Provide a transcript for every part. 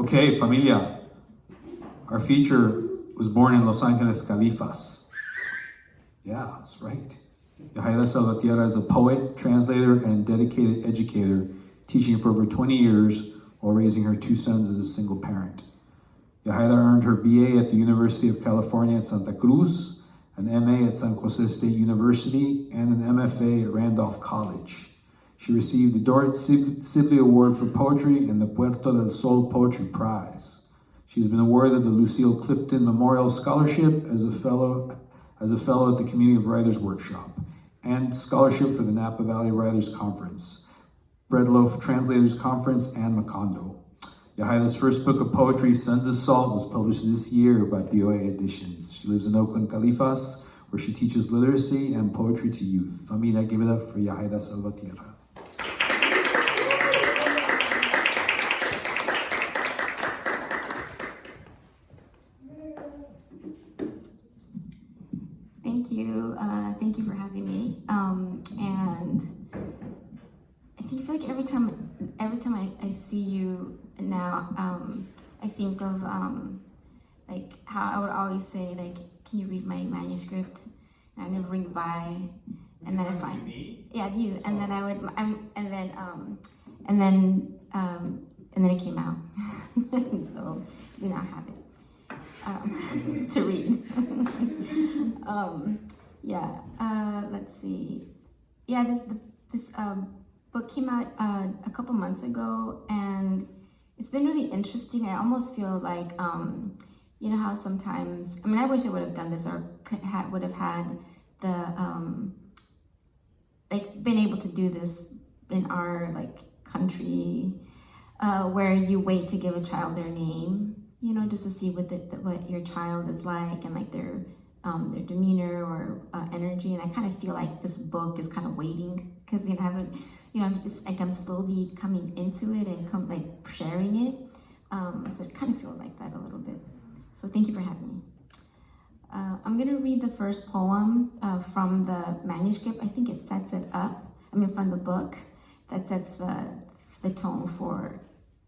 Okay, familia. Our feature was born in Los Ángeles, Califas. Yeah, that's right. Yaccaira Salvatierra is a poet, translator, and dedicated educator, teaching for over 20 years while raising her 2 sons as a single parent. Yaccaira earned her BA at the University of California at Santa Cruz, an MA at San José State University, and an MFA at Randolph College. She received the Dorrit Sibley Award for Poetry and the Puerto del Sol Poetry Prize. She has been awarded the Lucille Clifton Memorial Scholarship as a fellow at the Community of Writers Workshop, and scholarship for the Napa Valley Writers Conference, Loaf Translators Conference, and Macondo. Yaccaira's first book of poetry, Sons of Salt, was published this year by BOA Editions. She lives in Oakland, Califas, where she teaches literacy and poetry to youth. Familia, give it up for Yaccaira Salvatierra. Thank you for having me. And I feel like every time I see you now, I think of like how I would always say, like, can you read my manuscript? And I never ring by, and then I find you, and then I would, and then it came out, so you now have it to read. Let's see. Yeah, this book came out a couple months ago, and it's been really interesting. I almost feel like, you know how sometimes, I mean, I wish I would have done this or would have had the, like, been able to do this in our, like, country, where you wait to give a child their name, you know, just to see what your child is like, and like their demeanor or energy. And I kind of feel like this book is kind of waiting, because I'm slowly coming into it and sharing it. So it kind of feels like that a little bit. So thank you for having me. I'm gonna read the first poem from the manuscript. I think it sets it up. From the book, that sets the tone for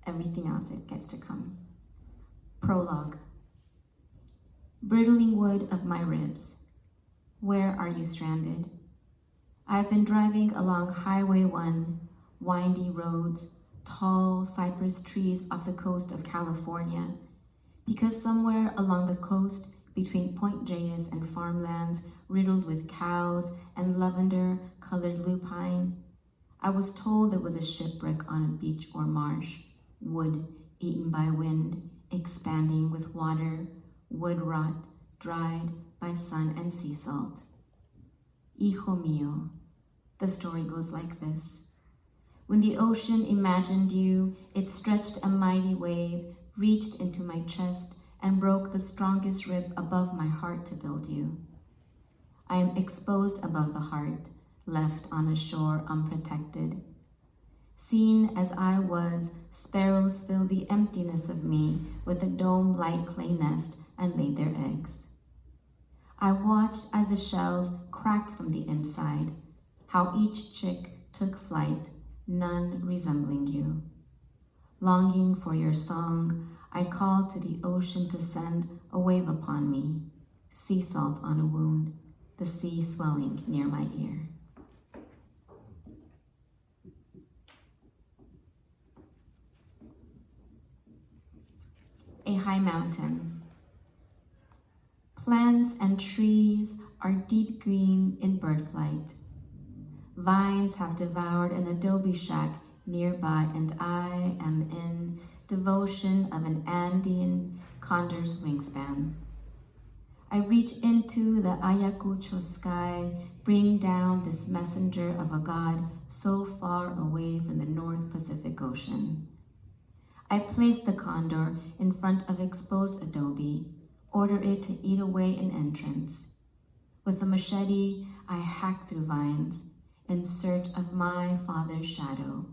everything else that gets to come. Prologue. Brittling wood of my ribs, where are you stranded? I've been driving along Highway 1, windy roads, tall cypress trees off the coast of California, because somewhere along the coast between Point Reyes and farmlands riddled with cows and lavender-colored lupine, I was told there was a shipwreck on a beach or marsh, wood eaten by wind, expanding with water, wood rot, dried by sun and sea salt. Hijo mío, the story goes like this. When the ocean imagined you, it stretched a mighty wave, reached into my chest, and broke the strongest rib above my heart to build you. I am exposed above the heart, left on a shore unprotected. Seen as I was, sparrows filled the emptiness of me with a dome-like clay nest and laid their eggs. I watched as the shells cracked from the inside, how each chick took flight, none resembling you. Longing for your song, I called to the ocean to send a wave upon me, sea salt on a wound, the sea swelling near my ear. A high mountain. Plants and trees are deep green in bird flight. Vines have devoured an adobe shack nearby, and I am in devotion of an Andean condor's wingspan. I reach into the Ayacucho sky, bring down this messenger of a god so far away from the North Pacific Ocean. I place the condor in front of exposed adobe, order it to eat away an entrance. With a machete, I hack through vines in search of my father's shadow.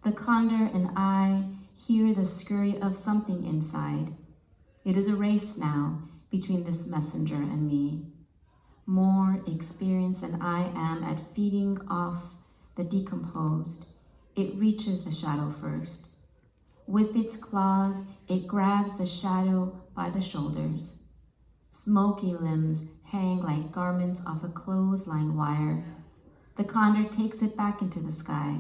The condor and I hear the scurry of something inside. It is a race now between this messenger and me. More experienced than I am at feeding off the decomposed, it reaches the shadow first. With its claws, it grabs the shadow by the shoulders. Smoky limbs hang like garments off a clothesline wire. The condor takes it back into the sky,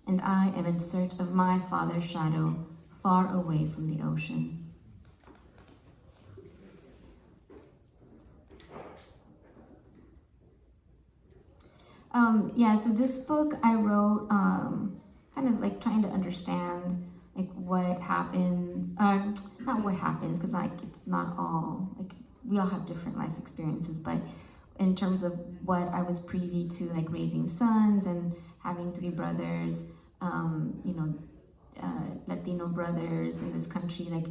and I am in search of my father's shadow, far away from the ocean. So this book I wrote kind of like trying to understand like what happened, not what happens, because like it's not all, like we all have different life experiences, but in terms of what I was privy to, like raising sons and having 3 brothers, Latino brothers in this country, like,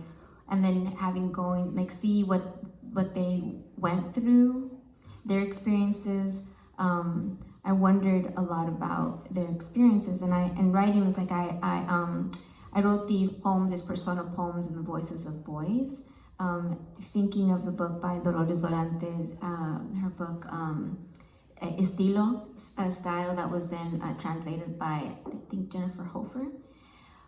and then see what they went through, their experiences. I wondered a lot about their experiences, and in writing this, like I wrote these poems, these persona poems in the voices of boys, thinking of the book by Dolores Dorantes, her book Estilo, Style, that was then translated by, I think, Jennifer Hofer.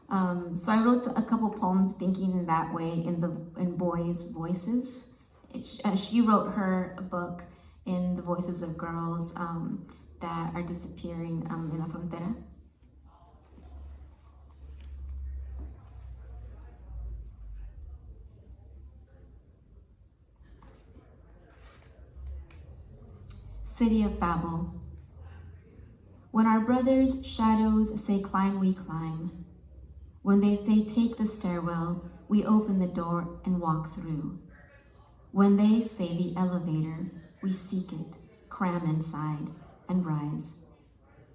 So I wrote a couple poems thinking in that way, in boys' voices. She wrote her book in the voices of girls that are disappearing in La Frontera. City of Babel. When our brothers' shadows say climb, we climb. When they say take the stairwell, we open the door and walk through. When they say the elevator, we seek it, cram inside, and rise.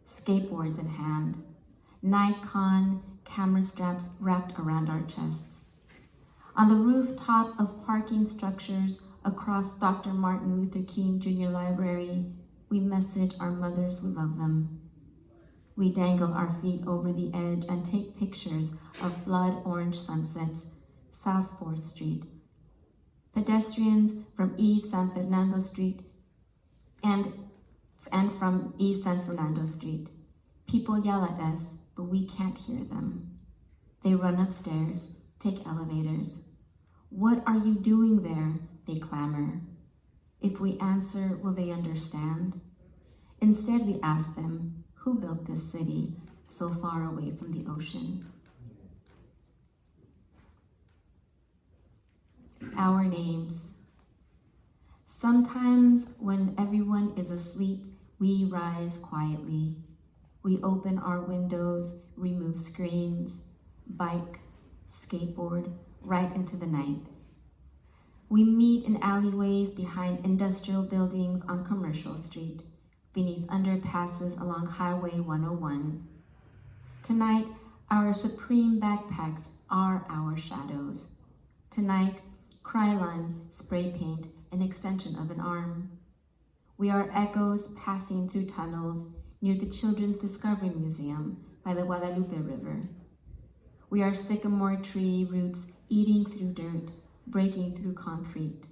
Skateboards in hand, Nikon camera straps wrapped around our chests. On the rooftop of parking structures across Dr. Martin Luther King Jr. Library, we message our mothers we love them. We dangle our feet over the edge and take pictures of blood orange sunsets, South 4th Street. Pedestrians from East San Fernando Street and from East San Fernando Street. People yell at us, but we can't hear them. They run upstairs, take elevators. What are you doing there? They clamor. If we answer, will they understand? Instead, we ask them, who built this city so far away from the ocean? Our names. Sometimes when everyone is asleep, we rise quietly. We open our windows, remove screens, bike, skateboard, right into the night. We meet in alleyways behind industrial buildings on Commercial Street, beneath underpasses along Highway 101. Tonight, our supreme backpacks are our shadows. Tonight, Krylon, spray paint, an extension of an arm. We are echoes passing through tunnels near the Children's Discovery Museum by the Guadalupe River. We are sycamore tree roots eating through dirt, breaking through concrete.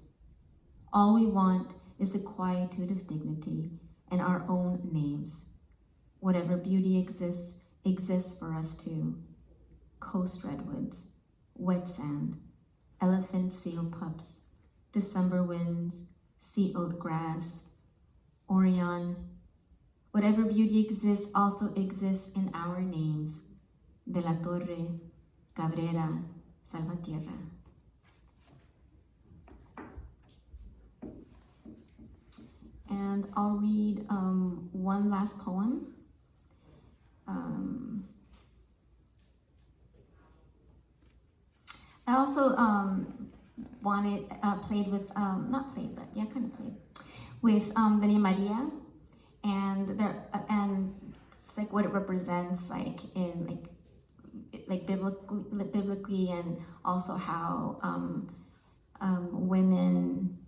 All we want is the quietude of dignity and our own names. Whatever beauty exists for us too. Coast redwoods, wet sand, elephant seal pups, December winds, sea oat grass, Orion. Whatever beauty exists also exists in our names. De la Torre, Cabrera, Salvatierra. And I'll read one last poem. I also played with, not played, but yeah, kind of played with the name Maria, and it's like what it represents, like in like biblically, and also how women,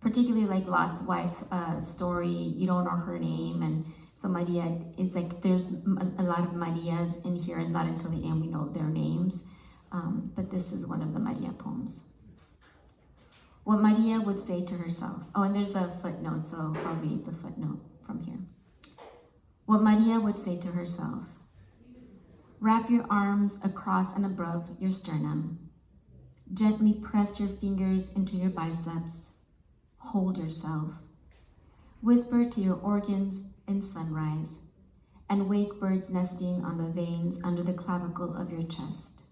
particularly like Lot's wife story, you don't know her name, and so Maria is like, there's a lot of Marias in here, and not until the end we know their names. But this is one of the Maria poems. What Maria would say to herself. Oh, and there's a footnote, so I'll read the footnote from here. What Maria would say to herself. Wrap your arms across and above your sternum. Gently press your fingers into your biceps. Hold yourself. Whisper to your organs in sunrise, and wake birds nesting on the veins under the clavicle of your chest.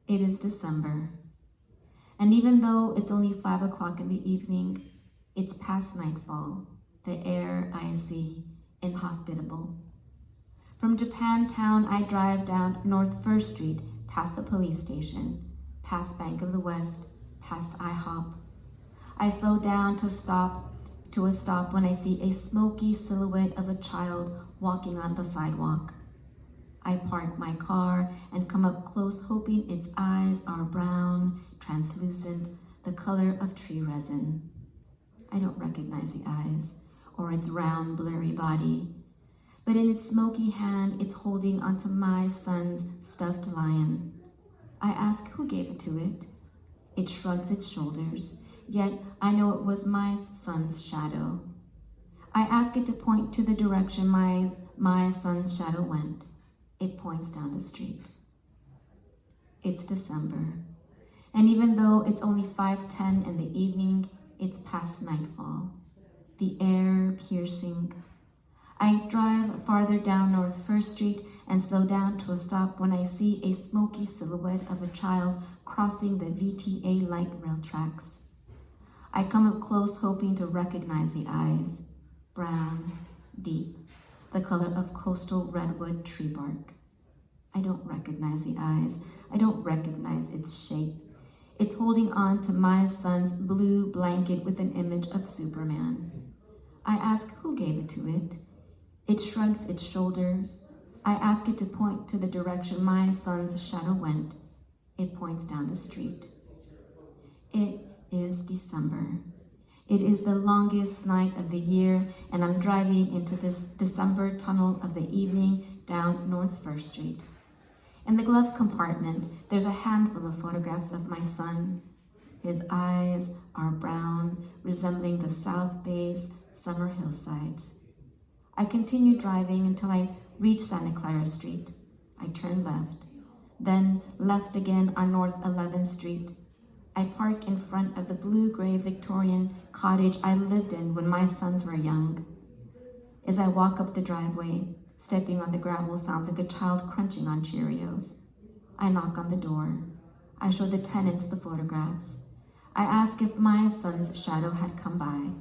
It is December, and even though it's only 5 o'clock in the evening, it's past nightfall. The air I see inhospitable. From Japantown, I drive down North First Street, past the police station, past Bank of the West, past IHOP. I slow down to a stop when I see a smoky silhouette of a child walking on the sidewalk. I park my car and come up close, hoping its eyes are brown, translucent, the color of tree resin. I don't recognize the eyes or its round, blurry body, but in its smoky hand, it's holding onto my son's stuffed lion. I ask who gave it to it. It shrugs its shoulders, yet I know it was my son's shadow. I ask it to point to the direction my son's shadow went. It points down the street. It's December, and even though it's only 5:10 in the evening, it's past nightfall. The air piercing. I drive farther down North First Street and slow down to a stop when I see a smoky silhouette of a child crossing the VTA light rail tracks. I come up close, hoping to recognize the eyes. Brown, deep, the color of coastal redwood tree bark. I don't recognize the eyes. I don't recognize its shape. It's holding on to my son's blue blanket with an image of Superman. I ask who gave it to it. It shrugs its shoulders. I ask it to point to the direction my son's shadow went. It points down the street. It is December. It is the longest night of the year, and I'm driving into this December tunnel of the evening down North First Street. In the glove compartment, there's a handful of photographs of my son. His eyes are brown, resembling the South Bay's summer hillsides. I continue driving until I reach Santa Clara Street. I turn left, then left again on North 11th Street. I park in front of the blue-gray Victorian cottage I lived in when my sons were young. As I walk up the driveway, stepping on the gravel sounds like a child crunching on Cheerios. I knock on the door. I show the tenants the photographs. I ask if my son's shadow had come by.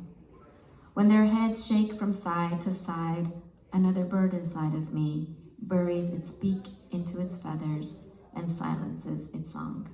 When their heads shake from side to side, another bird inside of me buries its beak into its feathers and silences its song.